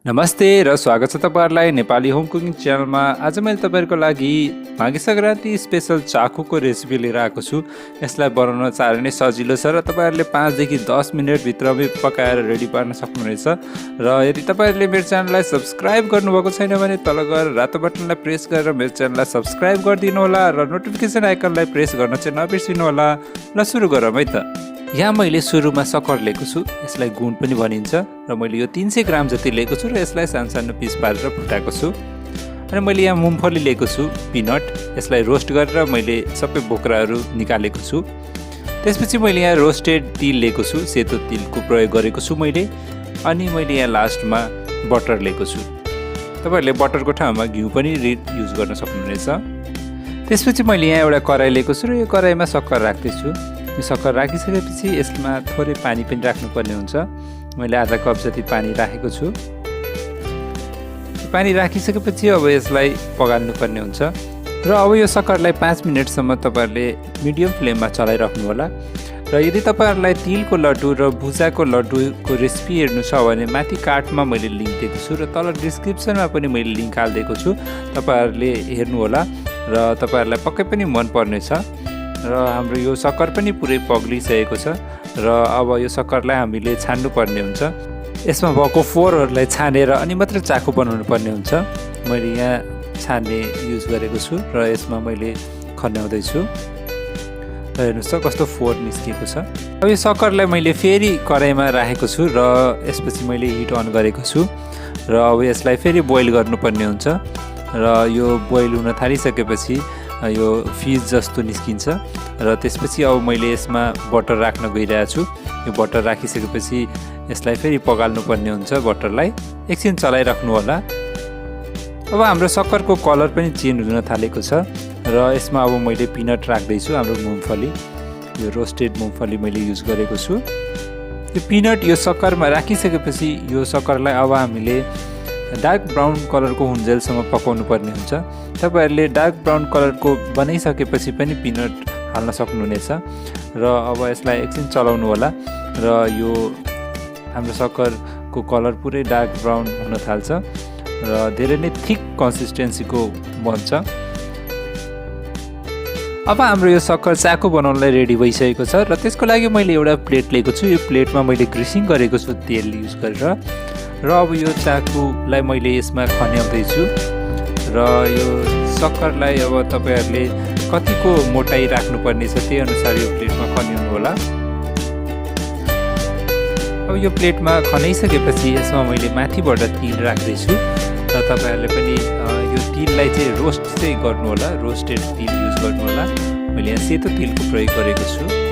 नमस्ते र स्वागत छ तपाईहरुलाई नेपाली होम कुकिङ च्यानलमा। आज मैले तपाईहरुको लागि माघे संक्रान्ति स्पेशल चाकुको रेसिपी लिएर आएको छु। यसलाई बनाउन साह्रै नै सजिलो छ र तपाईहरुले 5 देखि 10 मिनेट भित्रमै पकाएर रेडी पार्न सक्नुहुनेछ। र यदि तपाईहरुले मेरो च्यानललाई सब्स्क्राइब गर्नुभएको छैन भने तल गएर रातो बटनलाई प्रेस गरेर मेरो च्यानललाई सब्स्क्राइब गरिदिनु होला र नोटिफिकेसन आइकनलाई प्रेस गर्न चाहिँ नबिर्सिनु होला। ल सुरु गरौँ है त। यहाँ मैले सुरुमा सक्खर लिएको छु, यसलाई गुण पनि भनिन्छ र मैले यो 300 ग्राम जति लिएको छु र यसलाई सानो सानो पिस पारेर फुटाएको छु। अनि मैले यहाँ मुम्फली लिएको छु, पिनट, यसलाई रोस्ट गरेर मैले सबै बोक्राहरू निकालेको छु। त्यसपछि मैले यहाँ रोस्टेड तिल लिएको छु, सेतो तिलको प्रयोग गरेको छु मैले। अनि मैले यहाँ लास्टमा बटर लिएको छु। तपाईहरुले बटरको ठाउँमा घिउ पनि युज गर्न सक्नुहुनेछ। त्यसपछि मैले यहाँ एउटा कराई लिएको छु र यो कराईमा सक्खर राख्दैछु। यो सक्खर राखिसकेपछि यसमा थोरै पानी पनि राख्नुपर्ने हुन्छ। मैले आधा कप जति पानी राखेको छु। पानी राखिसकेपछि अब यसलाई पगाल्नुपर्ने हुन्छ र अब यो सक्खरलाई 5 मिनेटसम्म तपाईहरुले मिडियम फ्लेममा चलाइराख्नु होला। र यदि तपाईहरुलाई तिलको लड्डु र भुजाको लड्डुको रेसिपी हेर्नु छ भने माथि कार्डमा मैले लिंक दिएको छु र तल डिस्क्रिप्सनमा पनि मैले लिंक हालिदिएको छु। तपाईहरुले हेर्नु होला र तपाईहरुलाई पक्कै पनि मन पर्नेछ। र हाम्रो यो सक्खर पनि पुरै पग्लिसकेको छ र अब यो सक्खरलाई हामीले छान्नु पर्ने हुन्छ। यसमा भएको फोरहरूलाई छानेर अनि मात्र चाकु बनाउनु पर्ने हुन्छ। मैले यहाँ छान्ने युज गरेको छु र यसमा मैले खन्याउँदै छु र हेर्नुस् त कस्तो फोर निस्किएको छ। अब यो सक्खरलाई मैले फेरि कराईमा राखेको छु र यसपछि मैले हिट अन गरेको छु र अब यसलाई फेरि बोइल गर्नुपर्ने हुन्छ। र यो बोइल हुन थालिसकेपछि यो फिज जस्तो निस्किन्छ र त्यसपछि अब मैले यसमा बटर राख्न गइरहेको छु। यो बटर राखिसकेपछि यसलाई फेरि पगाल्नु पर्ने हुन्छ। बटरलाई एकछिन चलाइराख्नु होला। अब हाम्रो सक्खरको कलर पनि चेन्ज हुन थालेको छ र यसमा अब मैले पिनट राख्दैछु, हाम्रो मुम्फली, यो रोस्टेड मुम्फली मैले युज गरेको छु। यो पिनट यो सक्खरमा राखिसकेपछि यो सक्खरलाई अब हामीले डार्क ब्राउन कलरको हुन्जेलसम्म पकाउनु पर्ने हुन्छ। तपाईहरुले डार्क ब्राउन कलरको बनाइसकेपछि पनि पिनट हाल्न सक्नुहुनेछ र अब यसलाई एकछिन चलाउनु होला र यो हाम्रो सक्खरको कलर पुरै डार्क ब्राउन हुन थाल्छ र धेरै नै थिक कन्सिस्टेन्सीको बन्छ। अब हाम्रो यो सक्खर चाकु बनाउनलाई रेडी भइसकेको छ र त्यसको लागि मैले एउटा प्लेट लिएको छु। यो प्लेटमा मैले ग्रिसिङ गरेको छु तेल युज गरेर र अब यो चाकुलाई मैले यसमा खन्याउँदैछु र यो सक्खरलाई अब तपाईहरुले कतिको मोटाई राख्नुपर्ने छ त्यही अनुसार यो प्लेटमा खन्याउनु होला। अब यो प्लेटमा खनाइसकेपछि यसमा मैले माथिबाट तिल राख्दैछु र तपाईहरुले पनि यो तिललाई चाहिँ रोस्ट चाहिँ गर्नु होला, रोस्टेड तिल युज गर्नु होला। मैले यहाँ सेतो तिलको प्रयोग गरेको छु।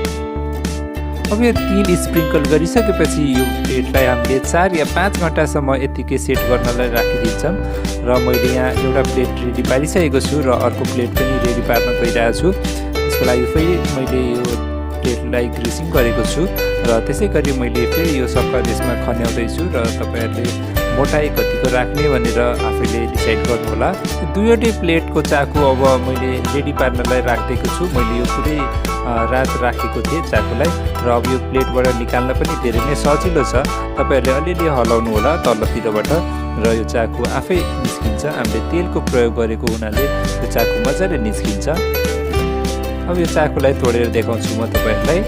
अब यो तिल स्प्रिङ्कल गरिसकेपछि यो प्लेटलाई हामीले 4 या 5 घण्टासम्म यतिकै सेट गर्नलाई राखिदिन्छौँ र मैले यहाँ एउटा प्लेट रेडी पारिसकेको छु र अर्को प्लेट पनि रेडी पार्न गइरहेको छु। त्यसको लागि फेरि मैले यो प्लेटलाई ग्रिसिङ गरेको छु र त्यसै गरी मैले फेरि यो सक्खर यसमा खन्याउँदैछु र तपाईहरुले मोटाई कतिको राख्ने भनेर आफैले डिसाइड गर्नु होला। दुईवटै प्लेटको चाकु अब मैले रेडी पार्नलाई राखिदिएको छु। मैले यो पुरै रात राखेको थिएँ चाकुलाई र अब यो प्लेटबाट निकाल्न पनि धेरै नै सजिलो छ। तपाईहरुले अलिअलि हलाउनु होला तलतिरबाट र यो चाकु आफै निस्किन्छ। हामीले तेलको प्रयोग गरेको हुनाले यो चाकु मजाले निस्किन्छ। अब यो चाकुलाई तोडेर देखाउँछु म तपाईहरुलाई।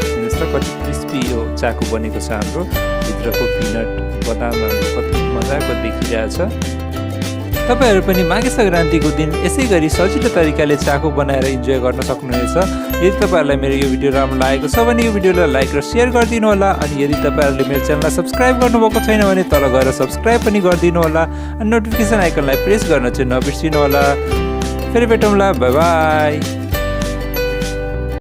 हेर्नुस् त कति क्रिस्पी यो चाकु बनेको छ। हाम्रो भित्रको पिनट बदामहरू कति मजाको देखिरहेछ। तपाईहरु पनि माघे संक्रान्तिको दिन यसै गरी सजिलो तरिकाले चाकु बनाएर इन्जोय गर्न सक्नुहुनेछ। यदि तपाईहरुलाई मेरो यो भिडियो राम्रो लागेको छ भने यो भिडियोलाई लाइक र शेयर गरिदिनु होला। अनि यदि तपाईहरुले मेरो च्यानललाई सब्स्क्राइब गर्नुभएको छैन भने तल गएर सब्स्क्राइब पनि गरिदिनु होला अनि नोटिफिकेसन आइकनलाई प्रेस गर्न चाहिँ नबिर्सिनु होला। फेरि भेटौँला, बाइ बाइ।